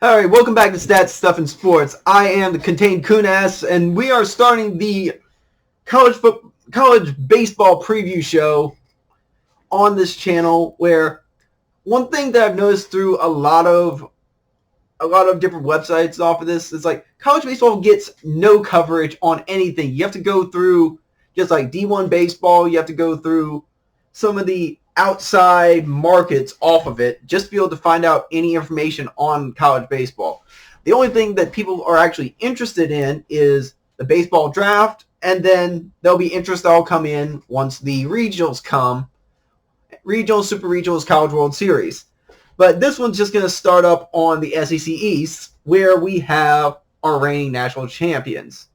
Alright, welcome back to Stats, Stuff, and Sports. I am the Contained Kunas, and we are starting the college baseball preview show on this channel, where one thing that I've noticed through a lot of different websites off of this is like college baseball gets no coverage on anything. You have to go through just like D1 baseball, you have to go through some of the outside markets off of it just to be able to find out any information on college baseball. The only thing that people are actually interested in is the baseball draft, and then there'll be interest that'll come in once the regionals come. Regionals, Super Regionals, College World Series. But this one's just going to start up on the SEC East, where we have our reigning national champions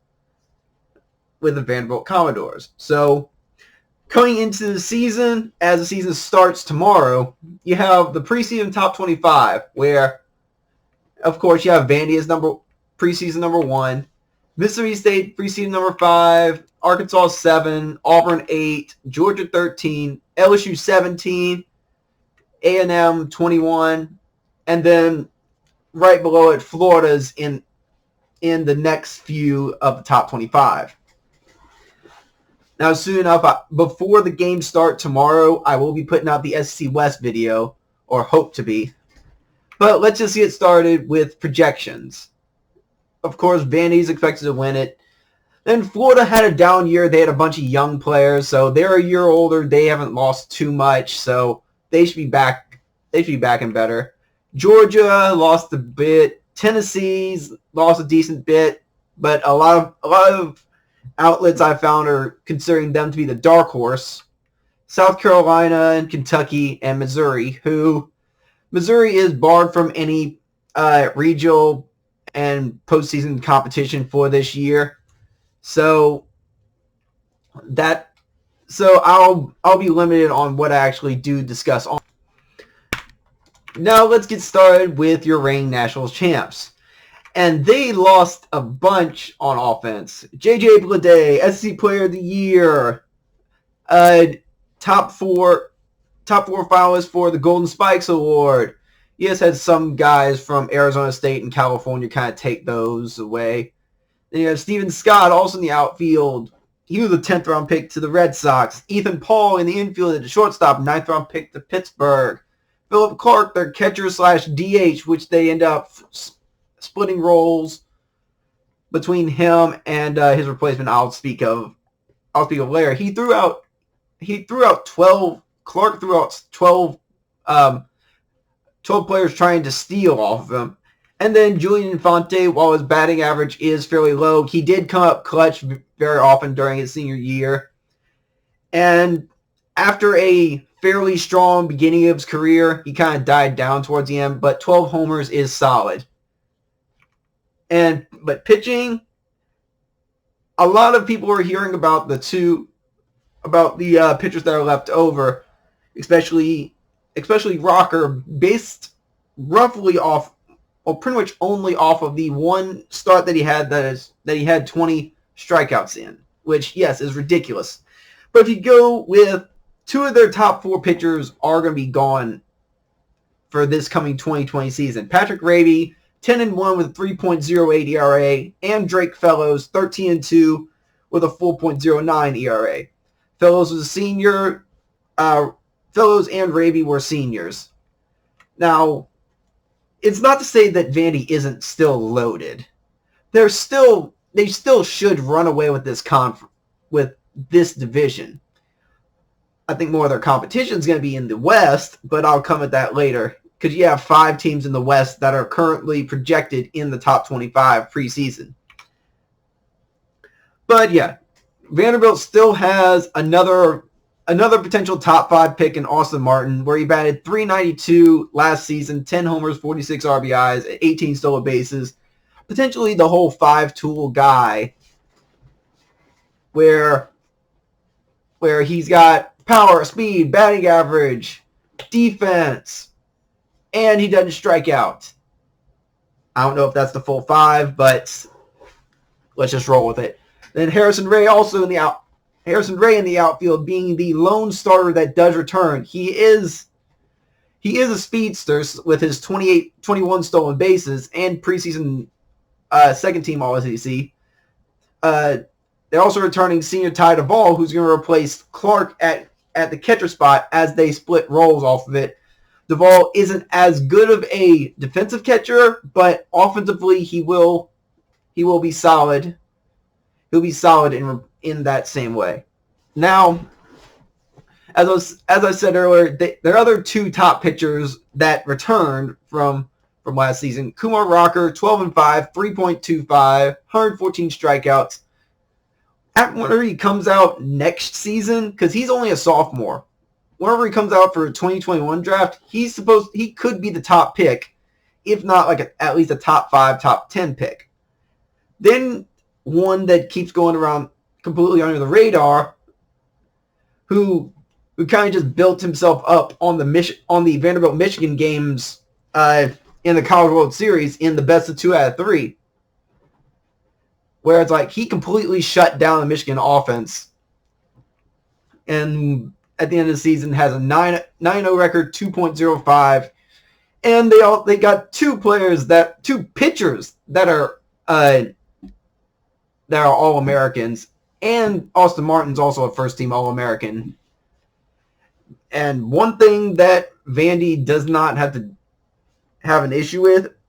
with the Vanderbilt Commodores. So coming into the season, as the season starts tomorrow, you have the preseason top 25, where, of course, you have Vandy as preseason number 1, Mississippi State preseason number 5, Arkansas 7, Auburn 8, Georgia 13, LSU 17, A&M 21, and then right below it, Florida's in the next few of the top 25. Now, soon enough, before the games start tomorrow, I will be putting out the SEC West video, or hope to be. But let's just get started with projections. Of course, Vandy's expected to win it. Then Florida had a down year. They had a bunch of young players, so they're a year older. They haven't lost too much, so they should be back. They should be back and better. Georgia lost a bit. Tennessee's lost a decent bit, but a lot of outlets I found are considering them to be the dark horse. South Carolina and Kentucky and Missouri, who Missouri is barred from any regional and postseason competition for this year. So I'll be limited on what I actually do discuss on. Now let's get started with your reigning national champs. And they lost a bunch on offense. J.J. Bleday, SEC Player of the Year, top four finalists for the Golden Spikes Award. He has had some guys from Arizona State and California kind of take those away. Then you have Steven Scott, also in the outfield. He was a 10th round pick to the Red Sox. Ethan Paul in the infield at the shortstop, 9th round pick to Pittsburgh. Philip Clark, their catcher/DH, which they end up splitting roles between him and his replacement. I'll speak of later. He threw out 12. Clark threw out 12 players trying to steal off of him. And then Julian Infante, while his batting average is fairly low, he did come up clutch very often during his senior year. And after a fairly strong beginning of his career, he kind of died down towards the end, but 12 homers is solid. But pitching, a lot of people are hearing about the pitchers that are left over, especially Rocker, based roughly off, or pretty much only off of the one start that he had that he had 20 strikeouts in, which, yes, is ridiculous. But if you go with 2 of their top 4 pitchers are going to be gone for this coming 2020 season. Patrick Raby, 10-1 with a 3.08 ERA, and Drake Fellows, 13-2 with a 4.09 ERA. Fellows was a senior. Fellows and Raby were seniors. Now, it's not to say that Vandy isn't still loaded. They still should run away with this division. I think more of their competition is going to be in the West, but I'll come at that later. Because you have 5 teams in the West that are currently projected in the top 25 preseason. But yeah, Vanderbilt still has another potential top 5 pick in Austin Martin, where he batted .392 last season, 10 homers, 46 RBIs, 18 stolen bases. Potentially the whole 5-tool guy, where he's got power, speed, batting average, defense, and he doesn't strike out. I don't know if that's the full 5, but let's just roll with it. Then Harrison Ray in the outfield, being the lone starter that does return. He he is a speedster with his 21 stolen bases and preseason second team All-SEC. They're also returning senior Ty Duvall, who's going to replace Clark at the catcher spot as they split roles off of it. Duvall isn't as good of a defensive catcher, but offensively he will be solid. He'll be solid in that same way. Now, as I said earlier, there are other two top pitchers that returned from last season. Kumar Rocker, 12-5, 3.25, 114 strikeouts. Whenever he comes out next season, because he's only a sophomore, whenever he comes out for a 2021 draft, he could be the top pick, if not like at least a top 5, top 10 pick. Then one that keeps going around completely under the radar, who kind of just built himself up on the Vanderbilt Michigan games in the College World Series in the best of 2 out of 3. Where it's like he completely shut down the Michigan offense. And at the end of the season has a 9-0 record, 2.05. And they got two pitchers that are All-Americans. And Austin Martin's also a first-team All-American. And one thing that Vandy does not have to have an issue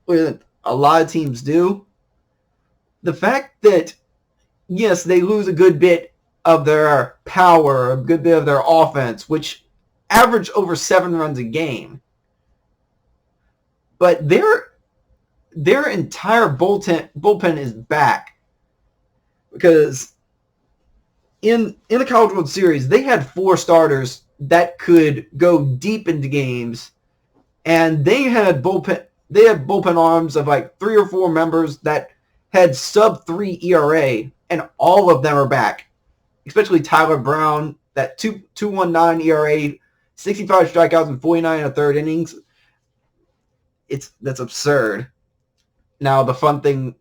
with a lot of teams do, the fact that, yes, they lose a good bit of their power, a good bit of their offense, which average over 7 runs a game. But their entire bullpen is back. Because in the College World Series, they had 4 starters that could go deep into games. And they had bullpen arms of like 3 or 4 members that had sub-3 ERA, and all of them are back. Especially Tyler Brown, that 2.19 ERA, 65 strikeouts and 49 in the third innings. That's absurd. Now the fun thing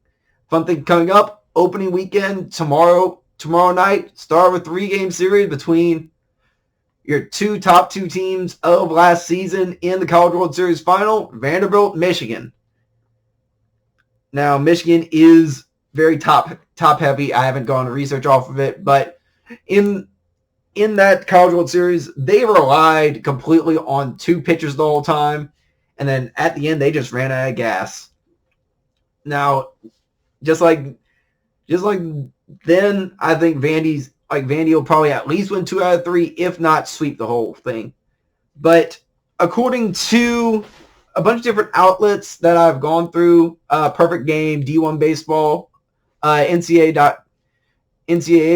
coming up, opening weekend tomorrow night, start with 3-game series between your top two teams of last season in the College World Series final, Vanderbilt, Michigan. Now, Michigan is very top heavy. I haven't gone to research off of it, but in that College World Series, they relied completely on 2 pitchers the whole time, and then at the end, they just ran out of gas. Now, just like then, I think Vandy will probably at least win 2 out of 3, if not sweep the whole thing. But according to a bunch of different outlets that I've gone through, Perfect Game, D1 Baseball, NCAA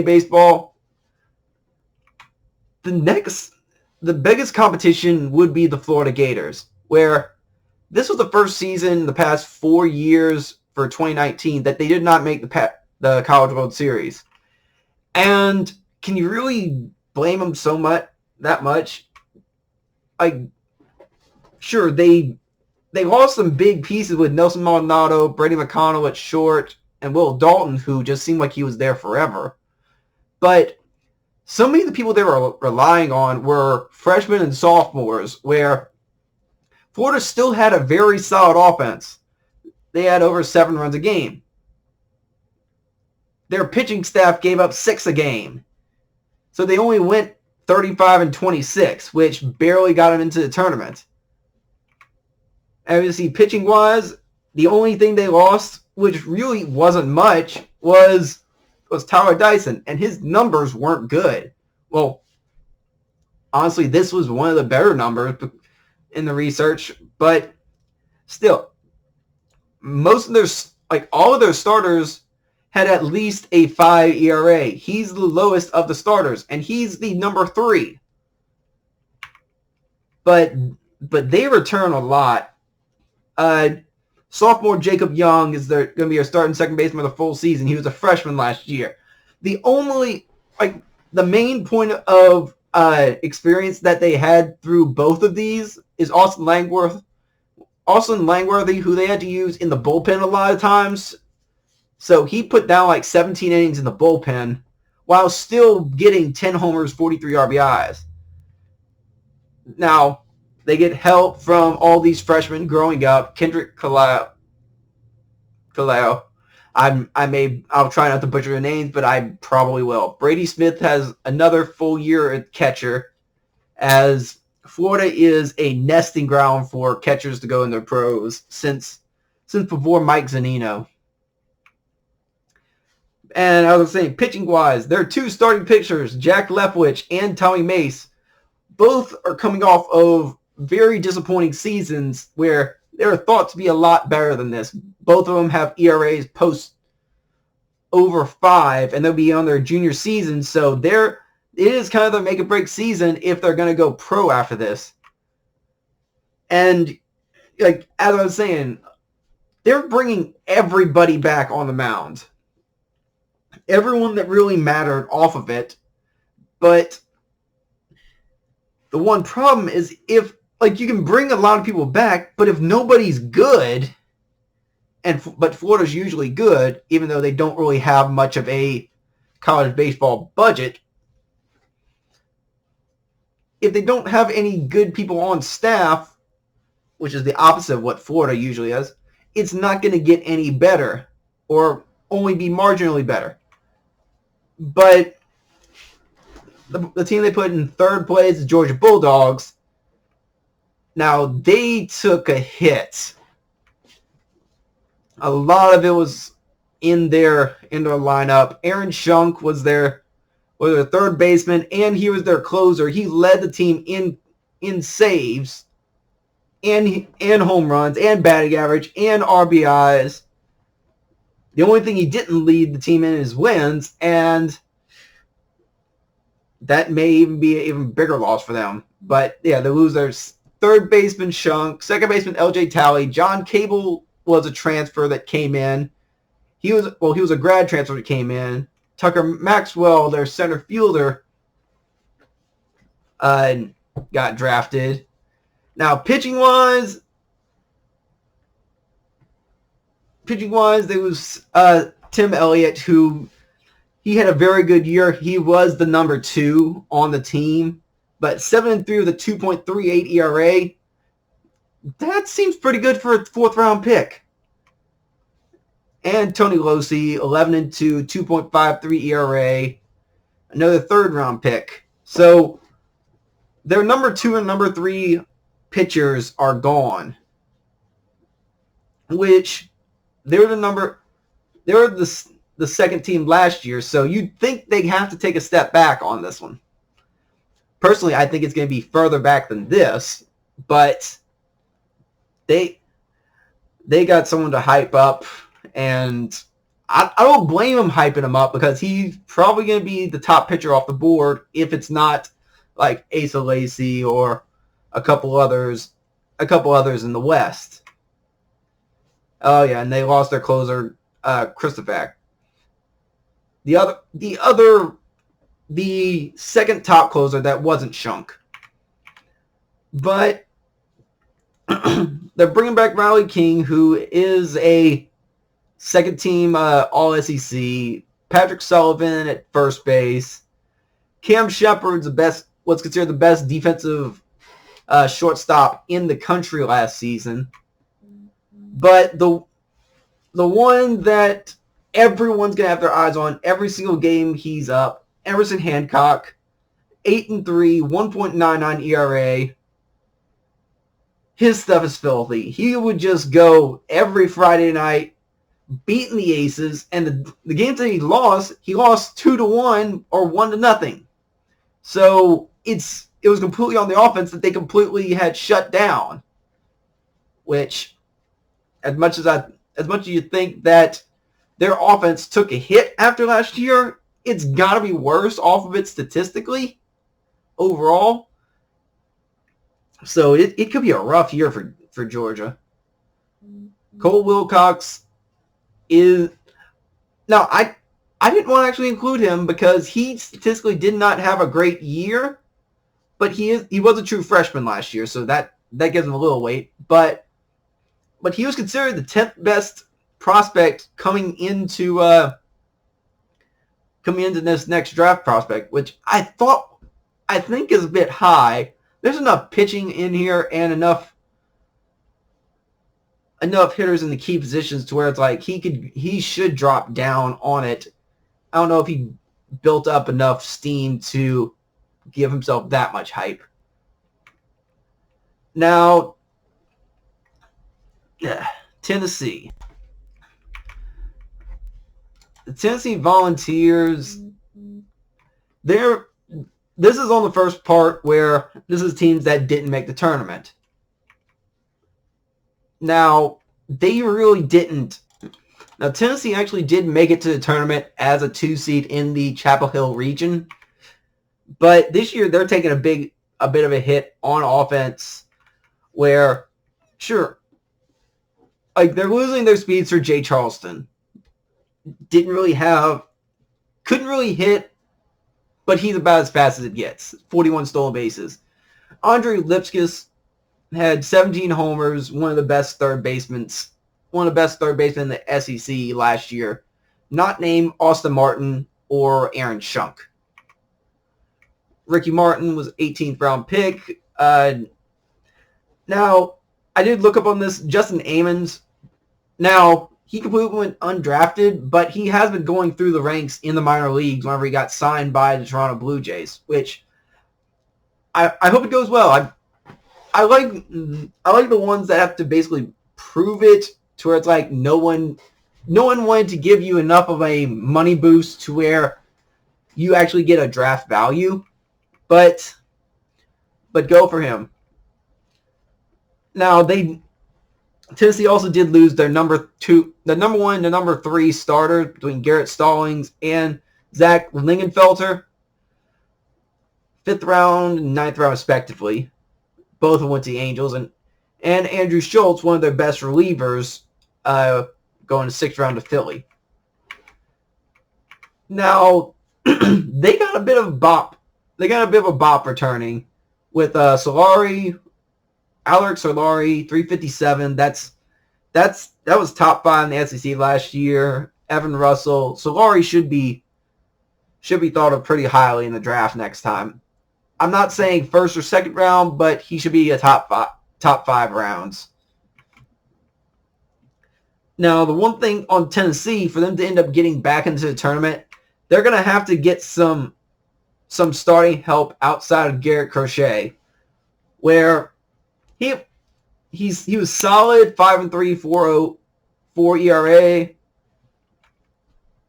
Baseball, the biggest competition would be the Florida Gators, where this was the first season in the past 4 years for 2019 that they did not make the College World Series. And can you really blame them that much? Like, sure, they lost some big pieces with Nelson Maldonado, Brady McConnell at short, and Will Dalton, who just seemed like he was there forever. But so many of the people they were relying on were freshmen and sophomores, where Florida still had a very solid offense. They had over 7 runs a game. Their pitching staff gave up 6 a game. So they only went 35-26, which barely got them into the tournament. And you see, pitching-wise, the only thing they lost, which really wasn't much, was Tyler Dyson, and his numbers weren't good. Well, honestly, this was one of the better numbers in the research, but still, all of their starters had at least a 5 ERA. He's the lowest of the starters, and he's the number 3. But they return a lot. Sophomore Jacob Young is going to be a starting second baseman for the full season. He was a freshman last year. The main point of experience that they had through both of these is Austin Langworthy, who they had to use in the bullpen a lot of times. So he put down like 17 innings in the bullpen while still getting 10 homers, 43 RBIs. Now, They get help from all these freshmen growing up. Kendrick Kalao. I'll try not to butcher the names, but I probably will. Brady Smith has another full year at catcher, as Florida is a nesting ground for catchers to go in their pros since before Mike Zunino. And I was saying, pitching-wise, there are two starting pitchers, Jack Leftwich and Tommy Mace. Both are coming off of very disappointing seasons where they're thought to be a lot better than this. Both of them have ERAs post over 5, and they'll be on their junior season, so it is kind of their make-or-break season if they're going to go pro after this. And like as I was saying, they're bringing everybody back on the mound. Everyone that really mattered off of it. But the one problem is if, like, you can bring a lot of people back, but if nobody's good, but Florida's usually good, even though they don't really have much of a college baseball budget, if they don't have any good people on staff, which is the opposite of what Florida usually has, it's not going to get any better or only be marginally better. But the team they put in third place, the Georgia Bulldogs, now they took a hit. A lot of it was in their lineup. Aaron Schunk was their third baseman, and he was their closer. He led the team in saves, and home runs, and batting average, and RBIs. The only thing he didn't lead the team in is wins, and that may even be an even bigger loss for them. But yeah, they lose their third baseman Schunk, second baseman LJ Talley. John Cable was a transfer that came in. He was a grad transfer that came in. Tucker Maxwell, their center fielder, got drafted. Now, pitching-wise, there was Tim Elliott, who he had a very good year. He was the number 2 on the team, but 7-3 with a 2.38 ERA. That seems pretty good for a fourth-round pick. And Tony Losi, 11-2, 2.53 ERA, another third-round pick. So their number 2 and number 3 pitchers are gone, which they were the second team last year, so you'd think they have to take a step back on this one. Personally, I think it's going to be further back than this, but they got someone to hype up, and I don't blame him hyping him up because he's probably going to be the top pitcher off the board if it's not like Asa Lacy or a couple others in the West. Oh yeah, and they lost their closer, Christovac. The second top closer that wasn't Schunk. But they're bringing back Riley King, who is a second team All-SEC. Patrick Sullivan at first base. Cam Shepard's what's considered the best defensive shortstop in the country last season. But the one that everyone's going to have their eyes on every single game he's up, Emerson Hancock, 8-3, 1.99 ERA. His stuff is filthy. He would just go every Friday night, beating the Aces, and the games that he lost 2-1 or 1-0. So it was completely on the offense that they completely had shut down. Which, as much as you think that their offense took a hit after last year, it's got to be worse off of it statistically overall. So it could be a rough year for Georgia. Cole Wilcox is... Now, I didn't want to actually include him because he statistically did not have a great year, but he was a true freshman last year, so that gives him a little weight. But he was considered the 10th best prospect coming into this next draft prospect, which I think is a bit high. there's enough pitching in here and enough hitters in the key positions to where it's like he should drop down on it. I don't know if he built up enough steam to give himself that much hype. Now, Tennessee. The Tennessee Volunteers, this is on the first part where this is teams that didn't make the tournament. Now, they really didn't. Now, Tennessee actually did make it to the tournament as a 2 seed in the Chapel Hill region. But this year, they're taking a bit of a hit on offense where, sure, like they're losing their speedster, Jay Charleston. Couldn't really hit, but he's about as fast as it gets. 41 stolen bases. Andre Lipskis had 17 homers, one of the best third basemen in the SEC last year. Not named Austin Martin or Aaron Schunk. Ricky Martin was 18th round pick. Now, I did look up on this. Justin Amons. Now, he completely went undrafted, but he has been going through the ranks in the minor leagues whenever he got signed by the Toronto Blue Jays, which I hope it goes well. I like the ones that have to basically prove it to where it's like no one wanted to give you enough of a money boost to where you actually get a draft value, but go for him. Now Tennessee also did lose their number 1 and number 3 starter between Garrett Stallings and Zach Lingenfelter. 5th round and 9th round respectively. Both of them went to the Angels. And Andrew Schultz, one of their best relievers, going to 6th round to Philly. Now, they got a bit of a bop. They got a bit of a bop returning with Alex Solari, 357. That was top 5 in the SEC last year. Evan Russell. Solari should be thought of pretty highly in the draft next time. I'm not saying 1st or 2nd round, but he should be a top 5 rounds. Now, the one thing on Tennessee, for them to end up getting back into the tournament, they're going to have to get some starting help outside of Garrett Crochet, where he was solid, 5.3, 4.04 ERA.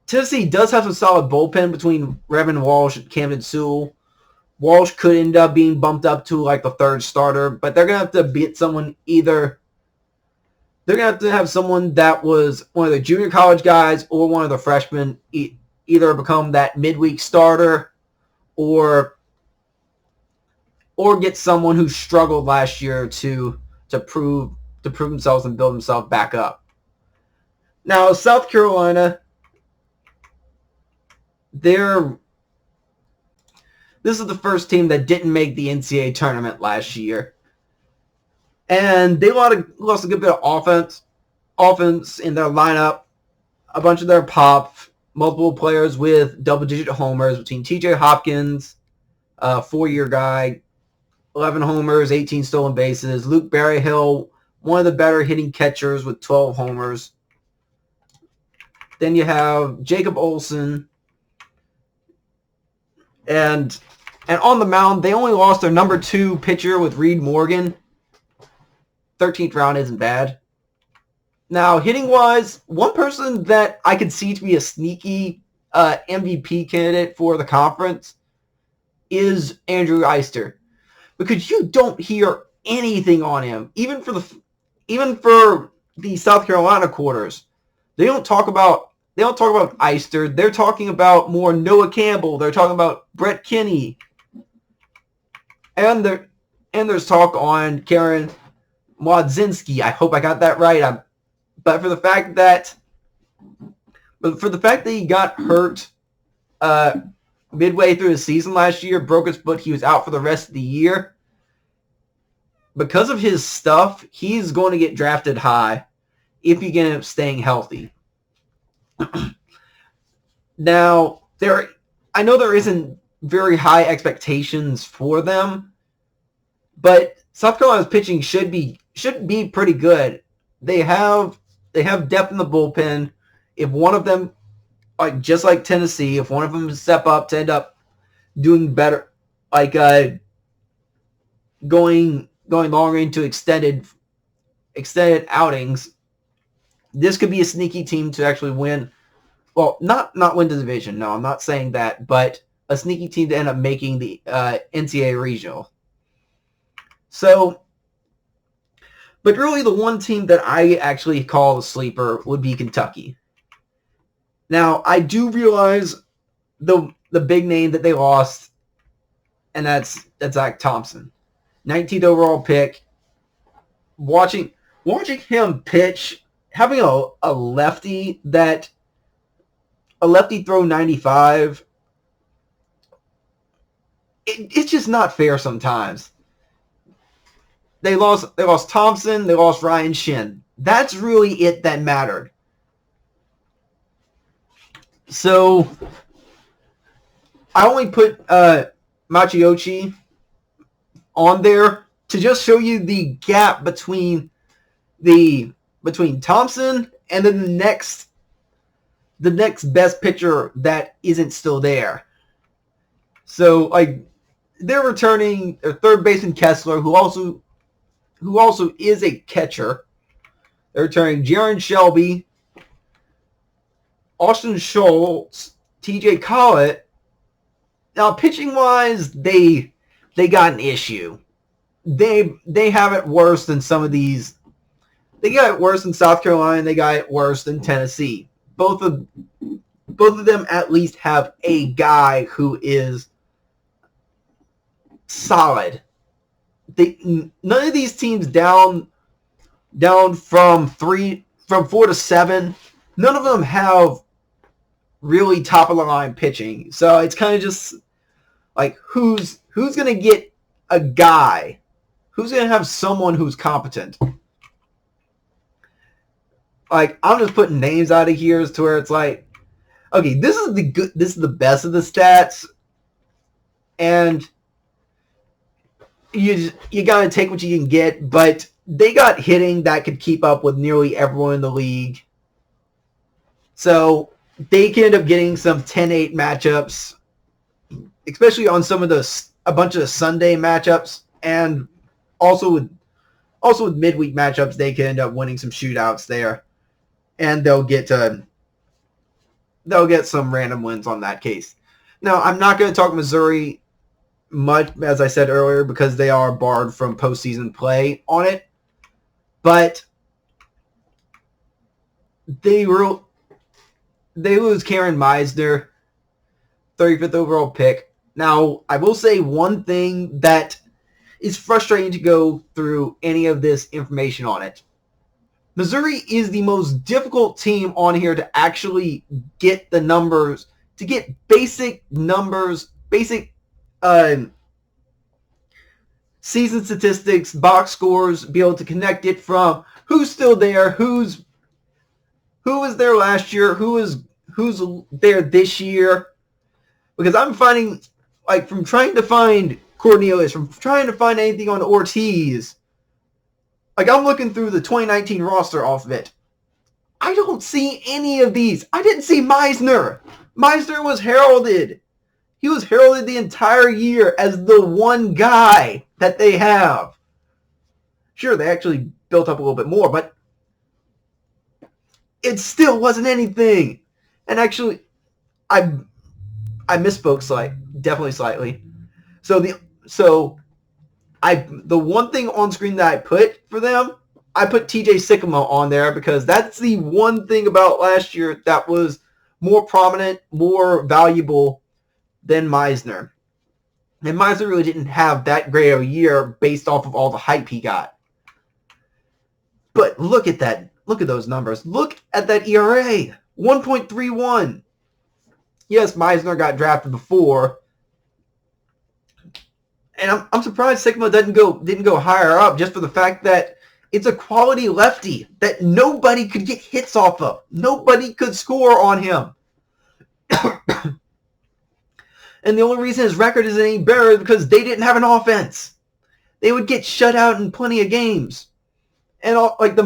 Tennessee does have some solid bullpen between Revin Walsh and Camden Sewell. Walsh could end up being bumped up to like the 3rd starter, but they're going to have to beat someone either. They're going to have to have someone that was one of the junior college guys or one of the freshmen either become that midweek starter or get someone who struggled last year to prove themselves and build themselves back up. Now, South Carolina, this is the first team that didn't make the NCAA tournament last year. And they lost a good bit of offense in their lineup. A bunch of their pop, multiple players with double-digit homers between TJ Hopkins, 4-year guy, 11 homers, 18 stolen bases. Luke Berryhill, one of the better hitting catchers with 12 homers. Then you have Jacob Olson. And on the mound, they only lost their number 2 pitcher with Reed Morgan. 13th round isn't bad. Now, hitting-wise, one person that I could see to be a sneaky MVP candidate for the conference is Andrew Eister. Because you don't hear anything on him, even for the South Carolina quarters. They don't talk about Eister. They're talking about more Noah Campbell. They're talking about Brett Kinney. And there's talk on Karen Mladzinski. I hope I got that right. But for the fact that he got hurt midway through the season last year, broke his foot, he was out for the rest of the year. Because of his stuff, he's going to get drafted high if he can end up staying healthy. Now, I know there isn't very high expectations for them, But South Carolina's pitching should be pretty good. They have depth in the bullpen. If one of them, like just like Tennessee, if one of them step up to end up doing better, like going longer into extended outings, this could be a sneaky team to actually win. Well, not win the division. No, I'm not saying that, but a sneaky team to end up making the NCAA regional. So, but really the one team that I actually call a sleeper would be Kentucky. Now, I do realize the big name that they lost, and that's Zach Thompson. 19th overall pick. Watching him pitch, having a lefty throw 95, it's just not fair sometimes. They lost Thompson, they lost Ryan Shin. That's really it that mattered. So I only put Machiyoshi on there to just show you the gap between Thompson and then the next best pitcher that isn't still there. So like they're returning their third baseman Kessler, who also is a catcher. They're returning Jaron Shelby, Austin Schultz, TJ Collett. Now pitching wise, they got an issue. They have it worse than some of these. They got it worse than South Carolina. They got it worse than Tennessee. Both of them at least have a guy who is solid. None of these teams down from 4 to 7. None of them have really top of the line pitching. So it's kind of just like who's going to get a guy? Who's going to have someone who's competent? Like I'm just putting names out of here as to where it's like, okay, this is the best of the stats, and you got to take what you can get, but they got hitting that could keep up with nearly everyone in the league. So they can end up getting some 10-8 matchups, especially on a bunch of the Sunday matchups, and also with midweek matchups, they can end up winning some shootouts there, and they'll get some random wins on that case. Now, I'm not going to talk Missouri much, as I said earlier, because they are barred from postseason play on it, but they lose Karen Meisner, 35th overall pick. Now, I will say one thing that is frustrating to go through any of this information on it. Missouri is the most difficult team on here to actually get the numbers, to get basic numbers, basic season statistics, box scores, be able to connect it from who's still there, who was there last year, who's there this year. Because I'm finding, like, from trying to find Cornelius, from trying to find anything on Ortiz, like, I'm looking through the 2019 roster off of it. I don't see any of these. I didn't see Meisner. Meisner was heralded. He was heralded the entire year as the one guy that they have. Sure, they actually built up a little bit more, but it still wasn't anything. And actually, I misspoke definitely slightly. So the one thing on screen that I put for them, I put TJ Sycamore on there because that's the one thing about last year that was more prominent, more valuable than Meisner. And Meisner really didn't have that great of a year based off of all the hype he got. But look at that. Look at those numbers. Look at that ERA. 1.31. Yes, Meisner got drafted before. And I'm surprised Sycamore didn't go higher up just for the fact that it's a quality lefty that nobody could get hits off of. Nobody could score on him. And the only reason his record isn't any better is because they didn't have an offense. they would get shut out in plenty of games. And all, like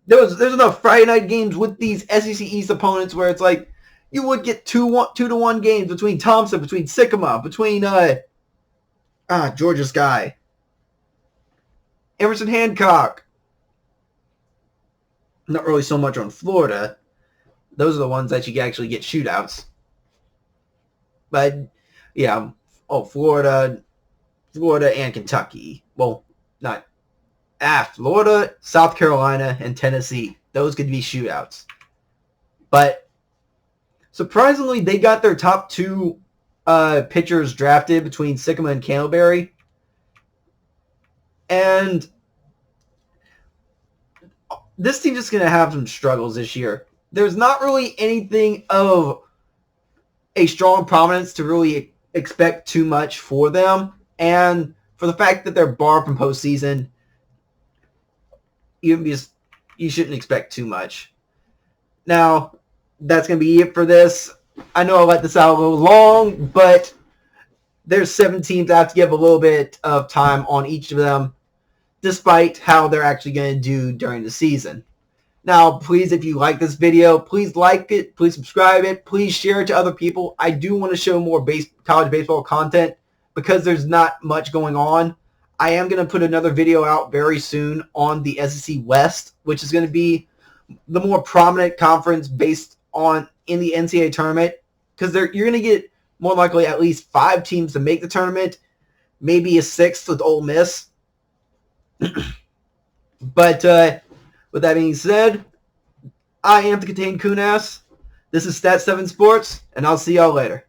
there's enough Friday night games with these SEC East opponents where it's like you would get 2-1 games between Thompson, between Sycamore, between Georgia Sky, Emerson Hancock. Not really so much on Florida. Those are the ones that you can actually get shootouts. But yeah, Florida and Kentucky. Well, not Florida, South Carolina, and Tennessee. Those could be shootouts. But surprisingly, they got their top two pitchers drafted between Sycamore and Candleberry. And this team's just going to have some struggles this year. There's not really anything of a strong prominence to really expect too much for them. And for the fact that they're barred from postseason, you shouldn't expect too much. Now, that's going to be it for this. I know I let this out a little long, but there's 7 teams. I have to give a little bit of time on each of them, despite how they're actually going to do during the season. Now, please, if you like this video, please like it, please subscribe it, please share it to other people. I do want to show more college baseball content because there's not much going on. I am going to put another video out very soon on the SEC West, which is going to be the more prominent conference based on in the NCAA tournament, because you're going to get more likely at least 5 teams to make the tournament, maybe a 6th with Ole Miss. But with that being said, I am the Contained Kunas. This is Stat7 Sports, and I'll see y'all later.